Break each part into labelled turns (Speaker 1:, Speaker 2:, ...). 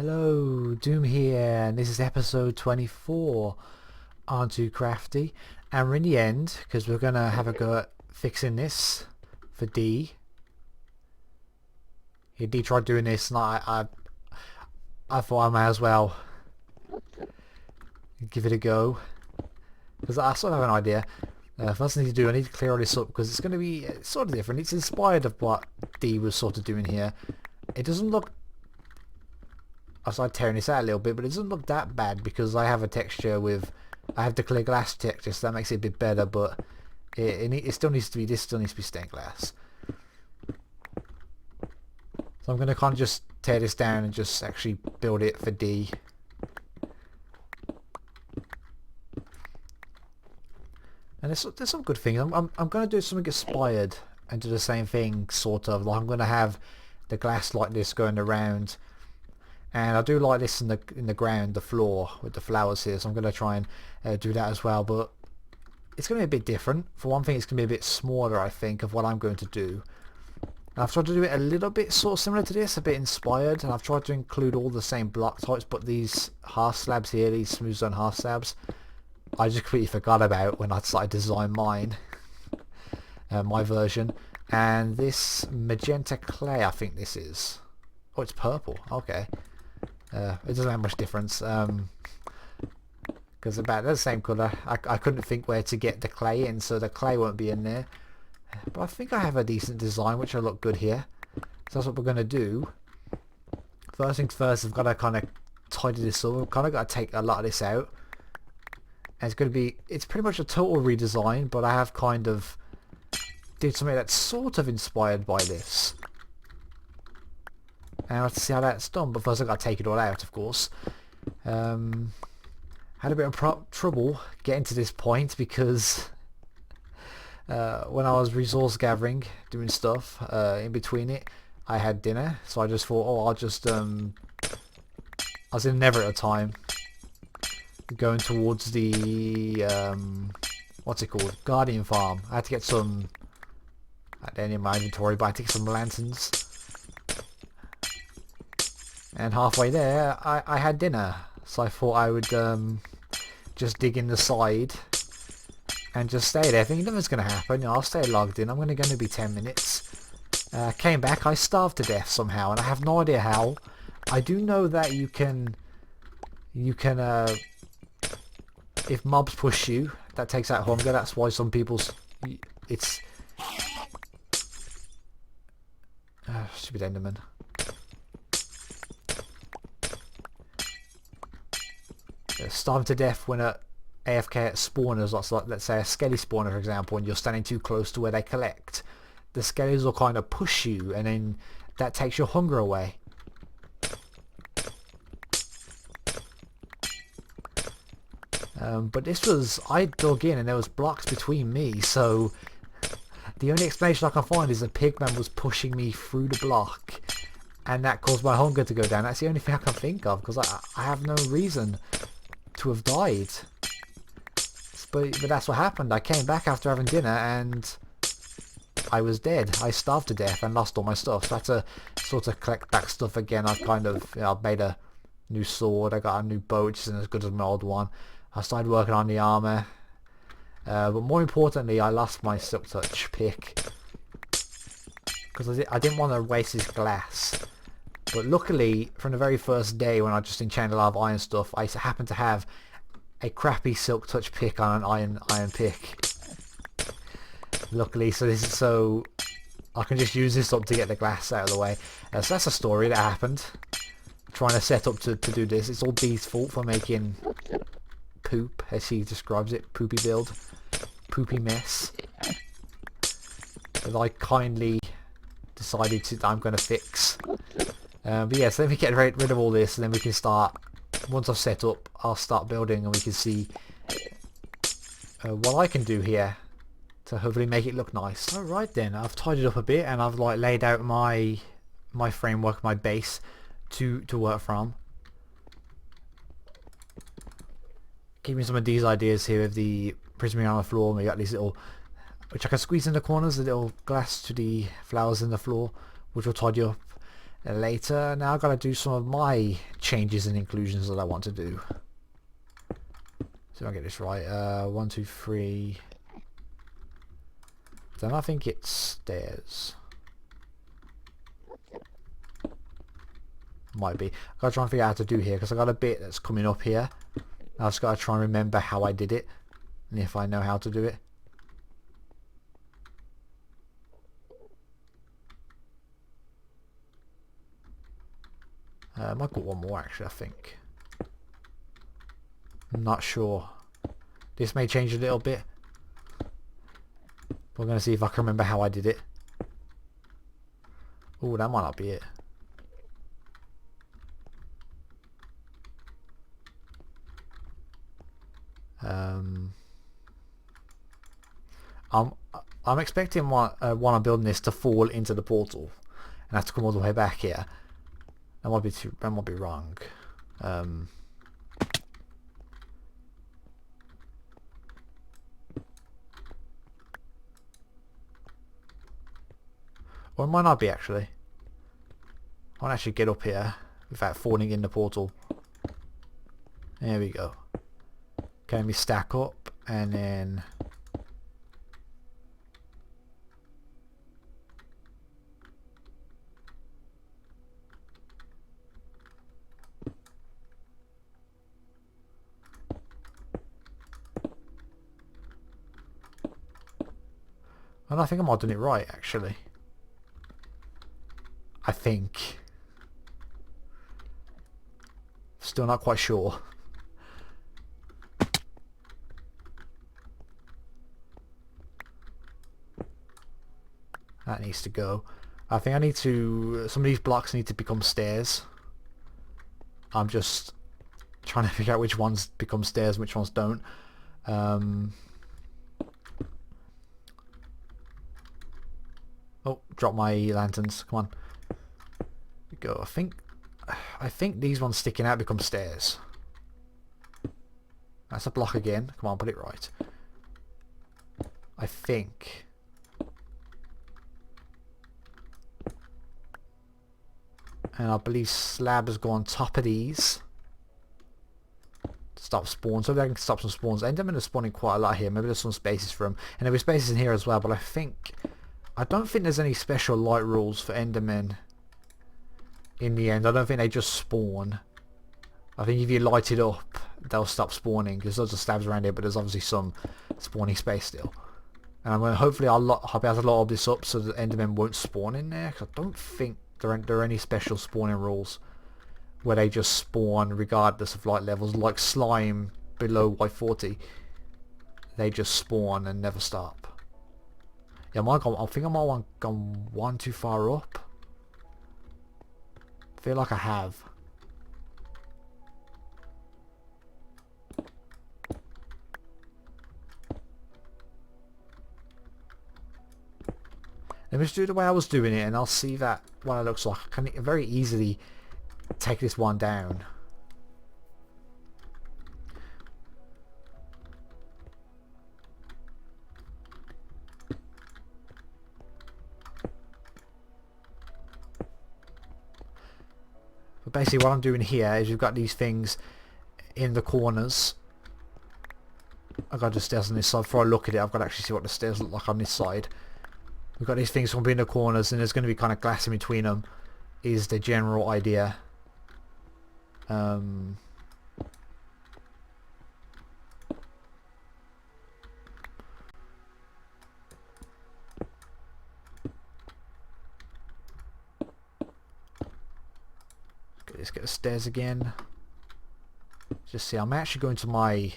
Speaker 1: Hello, Doom here, and this is episode 24 onto Crafty, and we're in the end because we're gonna have a go at fixing this for D. Yeah, D tried doing this, and I thought I might as well give it a go because I sort of have an idea. First thing to do, I need to clear all this up because it's going to be sort of different. It's inspired of what D was sort of doing here. It doesn't look... I started tearing this out a little bit, but it doesn't look that bad because I have a texture with... I have the clear glass texture, so that makes it a bit better, but it still needs to be... This still needs to be stained glass. So I'm going to kind of just tear this down and just actually build it for D. And there's some good things. I'm going to do something inspired and do the same thing, sort of. Like I'm going to have the glass like this going around, and I do like this in the ground, the floor with the flowers here. So I'm going to try and do that as well. But it's going to be a bit different. For one thing, it's going to be a bit smaller, I think, of what I'm going to do. And I've tried to do it a little bit sort of similar to this, a bit inspired, and I've tried to include all the same block types, but these half slabs here, these smooth zone half slabs, I just completely forgot about when I started to design mine, my version. And this magenta clay, I think this is. Oh, it's purple. Okay. It doesn't have much difference. Because about the same colour. I couldn't think where to get the clay in, so the clay won't be in there. But I think I have a decent design, which will look good here. So that's what we're going to do. First things first, I've got to kind of tidy this up. I've kind of got to take a lot of this out. And it's going to be, it's pretty much a total redesign, but I have kind of did something that's sort of inspired by this. And I'll have to see how that's done, but first I've got to take it all out, of course. Had a bit of trouble getting to this point because when I was resource gathering, doing stuff, in between it, I had dinner, so I just thought, oh, I'll just, I was in Never at a time. Going towards the what's it called, Guardian farm. I had to get some in my inventory, but I had to get some lanterns, and halfway there I had dinner, so I thought I would just dig in the side and just stay there thinking nothing's going to happen. You know, I'll stay logged in. I'm going to be 10 minutes. Came back, I starved to death somehow, and I have no idea how. I do know that you can if mobs push you, that takes out hunger. That's why some people's... It's... stupid Enderman. Starving to death when a AFK at spawners, like let's say a skelly spawner for example, and you're standing too close to where they collect. The skellies will kind of push you, and then that takes your hunger away. But this was, I dug in and there was blocks between me, so the only explanation I can find is the pigman was pushing me through the block, and that caused my hunger to go down. That's the only thing I can think of, because I have no reason to have died. But that's what happened. I came back after having dinner and I was dead. I starved to death and lost all my stuff. So I had to sort of collect back stuff again. I've kind of, you know, I've made a new sword. I got a new bow, which isn't as good as my old one. I started working on the armour, but more importantly I lost my silk touch pick because I didn't want to waste this glass. But luckily from the very first day when I just enchanted a lot of iron stuff, I happened to have a crappy silk touch pick on an iron pick. Luckily, so I can just use this up to get the glass out of the way. So that's a story that happened. Trying to set up to do this. It's all Dees' fault for making poop, as he describes it. Poopy build. Poopy mess. That I kindly decided that I'm going to fix. But yeah, so let me get rid of all this, and then we can start. Once I've set up, I'll start building, and we can see what I can do here to hopefully make it look nice. Alright then, I've tidied up a bit, and I've like laid out my framework, my base to work from. Keeping some of these ideas here with the prisming on the floor. We got these little, which I can squeeze in the corners, the little glass to the flowers in the floor, which will tidy up. later. Now I've got to do some of my changes and inclusions that I want to do. So I get this right. 1, 2, 3. Then I think it's stairs. Might be. I've got to try and figure out how to do here because I got a bit that's coming up here. I've just got to try and remember how I did it and if I know how to do it. I might put one more actually, I think. I'm not sure. This may change a little bit. We're going to see if I can remember how I did it. Oh, that might not be it. I'm expecting when I'm building this to fall into the portal and have to come all the way back here. That might be wrong. Or it might not be actually. I won't actually get up here without falling in the portal. There we go. Okay, let me stack up and then and I think I might have done it right actually. I think. Still not quite sure. That needs to go. I think I need to... Some of these blocks need to become stairs. I'm just trying to figure out which ones become stairs and which ones don't. Oh, drop my lanterns. Come on. Go. I think these ones sticking out become stairs. That's a block again. Come on, put it right. I think. And I believe slabs go on top of these. Stop spawns. So I can stop some spawns. Endermen are spawning quite a lot here. Maybe there's some spaces for them. And there were spaces in here as well. But I don't think there's any special light rules for Endermen in the end. I don't think they just spawn. I think if you light it up, they'll stop spawning. There's lots of slabs around here, but there's obviously some spawning space still. And hopefully I'll be able to light all this up so that Endermen won't spawn in there. Because I don't think there are any special spawning rules where they just spawn regardless of light levels. Like slime below Y40. They just spawn and never stop. Yeah, I think I might have gone one too far up. I feel like I have. Let me just do it the way I was doing it and I'll see that what it looks like. I can very easily take this one down. But basically what I'm doing here is we've got these things in the corners. I've got the stairs on this side. Before I look at it, I've got to actually see what the stairs look like on this side. We've got these things going to be in the corners and there's going to be kind of glass in between them is the general idea. Let's get the stairs again. Just see, I'm actually going to my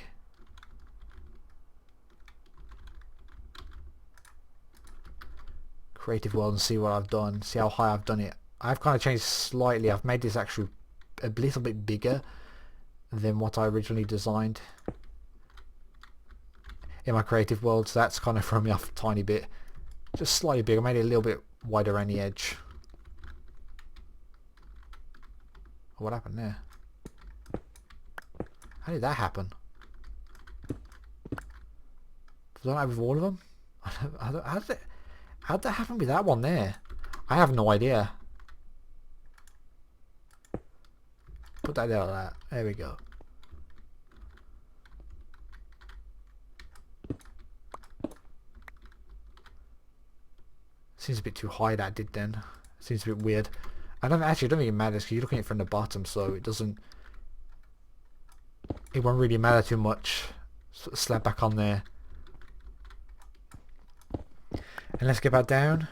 Speaker 1: creative world and see what I've done, see how high I've done it. I've kind of changed slightly. I've made this actually a little bit bigger than what I originally designed in my creative world, so that's kind of thrown me off a tiny bit. Just slightly bigger. I made it a little bit wider around the edge. What happened there? How did that happen? Was that with all of them? How did that happen with that one there? I have no idea. put that there like that. There we go. Seems a bit too high, that did then. Seems a bit weird. I don't think it matters because you're looking at it from the bottom, so it doesn't. It won't really matter too much. Slap back on there. And let's get back down.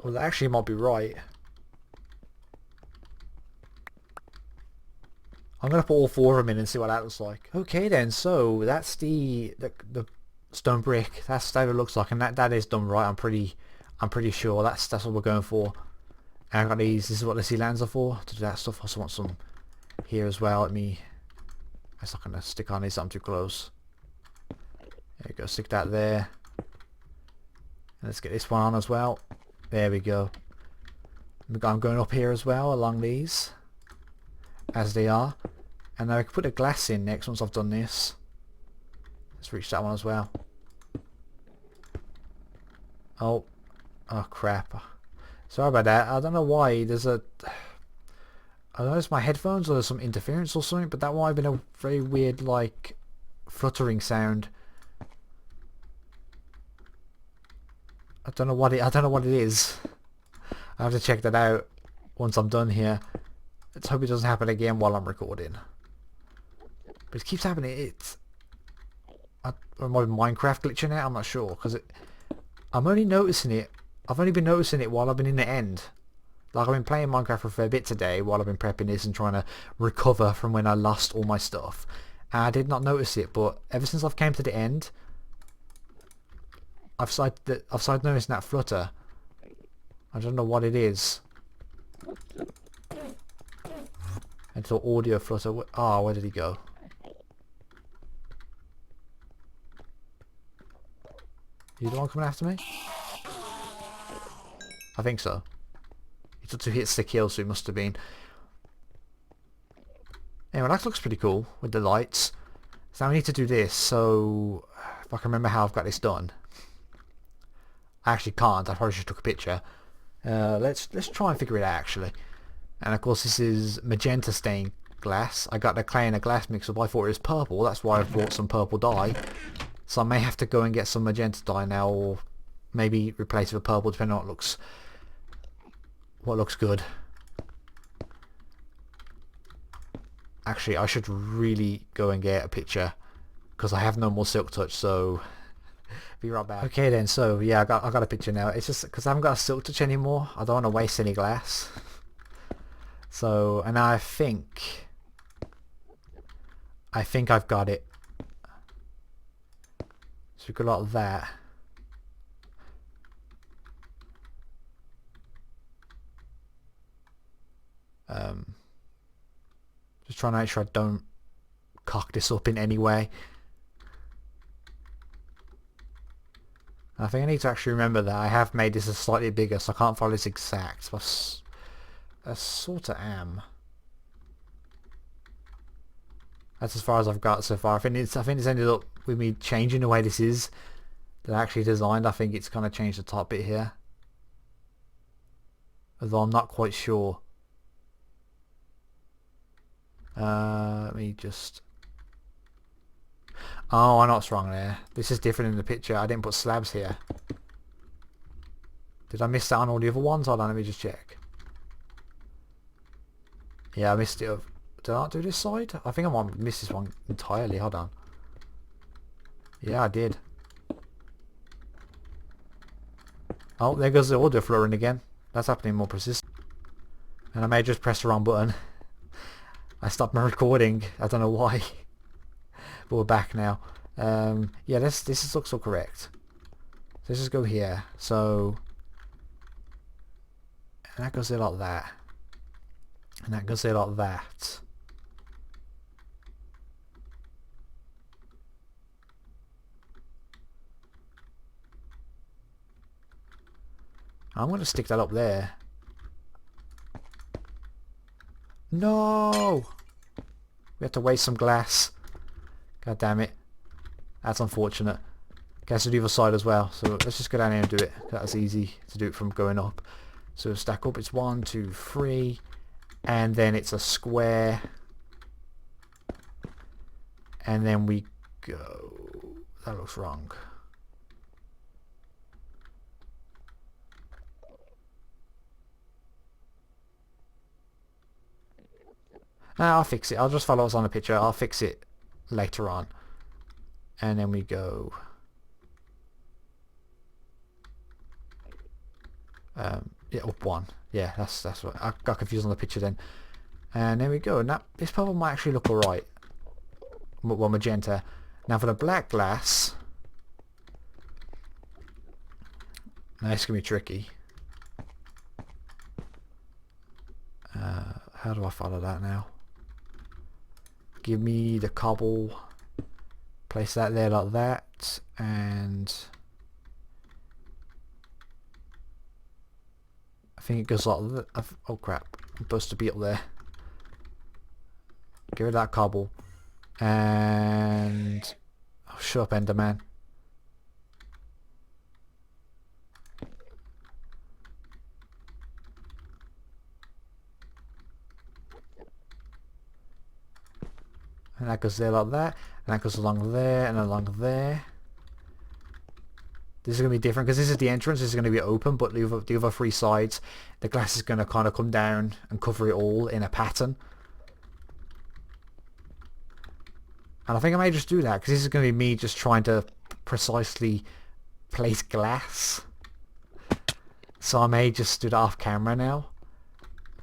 Speaker 1: Well, that actually might be right. I'm going to put all 4 of them in and see what that looks like. Okay then, so that's the stone brick. That's what it looks like, and that is done right. I'm pretty sure that's what we're going for. And I've got these. This is what the sea lands are for, to do that stuff. I also want some here as well. I'm not going to stick on these. I'm too close. There you go. Stick that there. And let's get this one on as well. There we go. I'm going up here as well along these, as they are. And now I can put a glass in next once I've done this. Let's reach that one as well. Oh crap. Sorry about that. I don't know why. I don't know if it's my headphones or there's some interference or something, but that might have been a very weird, like, fluttering sound. I don't know what it is. I have to check that out once I'm done here. Let's hope it doesn't happen again while I'm recording. But it keeps happening. Or am I Minecraft glitching out? I'm not sure, because I'm only noticing it. I've only been noticing it while I've been in the end. Like, I've been playing Minecraft for a fair bit today while I've been prepping this and trying to recover from when I lost all my stuff. And I did not notice it, but ever since I've came to the end, I've started noticing that flutter. I don't know what it is. Until audio flutter. Oh, where did he go? You the one coming after me? I think so. He took 2 hits to kill, so he must have been. Anyway, that looks pretty cool with the lights. So now we need to do this. So if I can remember how I've got this done. I actually can't. I probably should have took a picture. Let's try and figure it out actually. And of course this is magenta stained glass. I got the clay and a glass mix up. I thought it was purple. That's why I bought some purple dye. So I may have to go and get some magenta dye now, or maybe replace it with purple, depending on what looks good. Actually, I should really go and get a picture because I have no more silk touch. So be right back. Okay then, so yeah, I got a picture now. It's just because I haven't got a silk touch anymore. I don't want to waste any glass. So, and I think I've got it. So we've got a lot of that. Just trying to make sure I don't cock this up in any way. I think I need to actually remember that I have made this a slightly bigger, so I can't follow this exact. But I sort of am. That's as far as I've got so far. I think it's ended up with me changing the way this is that I actually designed. I think it's kind of changed the top bit here, although I'm not quite sure. Let me just. Oh, I know what's wrong there. This is different in the picture. I didn't put slabs here. Did I miss that on all the other ones? Hold on, let me just check. Yeah, I missed it. Did I not do this side? I think I might miss this one entirely. Hold on. Yeah, I did. Oh, there goes the audio fluttering again. That's happening more persistent. And I may just press the wrong button. I stopped my recording. I don't know why. But we're back now. Yeah, this looks all correct. So let's just go here. So, and that goes there like that. And that goes there like that. I'm going to stick that up there. No! We have to waste some glass. God damn it. That's unfortunate. Okay, so the other side as well. So let's just go down here and do it. That's easy to do it from going up. So stack up, it's 1, 2, 3, and then it's a square, and then we go. That looks wrong. No, I'll fix it. I'll just follow what's on the picture. I'll fix it later on. And then we go. Yeah, up 1. Yeah, that's what I got confused on the picture then. And there we go. Now this purple might actually look alright. Well, magenta. Now for the black glass. Now it's gonna be tricky. How do I follow that now? Give me the cobble. Place that there like that, and I think it goes like that. Oh crap! I'm supposed to be up there. Get rid of that cobble, and oh, shut up, Enderman. And that goes there like that, and that goes along there and along there. This is going to be different because this is the entrance. This is going to be open, but the other 3 sides, the glass is going to kind of come down and cover it all in a pattern. And I think I may just do that because this is going to be me just trying to precisely place glass. So I may just do that off camera now.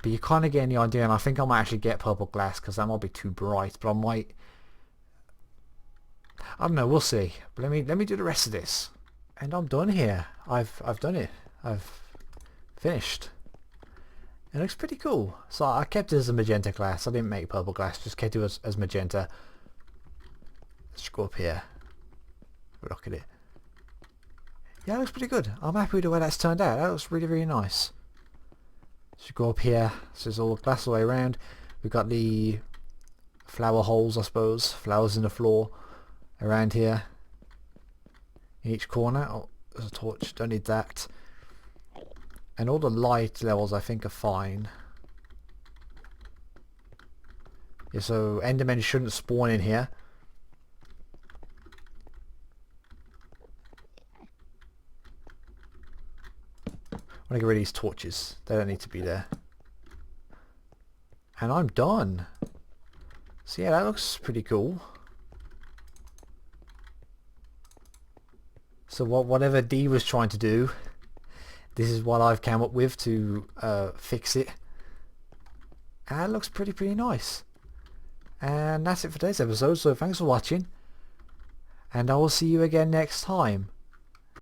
Speaker 1: But you kind of get the idea, and I think I might actually get purple glass because that might be too bright. But I might, I don't know. We'll see. But let me do the rest of this, and I'm done here. I've done it. I've finished. It looks pretty cool. So I kept it as a magenta glass. I didn't make purple glass. Just kept it as magenta. Let's go up here. Look at it. Yeah, it looks pretty good. I'm happy with the way that's turned out. That looks really, really nice. So go up here, so it's all glass all the way around. We've got the flower holes, I suppose, flowers in the floor around here in each corner. Oh, there's a torch, don't need that. And all the light levels I think are fine. Yeah, so Endermen shouldn't spawn in here. I want to get rid of these torches. They don't need to be there. And I'm done. So yeah, that looks pretty cool. So whatever Dee was trying to do, this is what I've come up with to fix it. And it looks pretty nice. And that's it for today's episode. So thanks for watching. And I will see you again next time.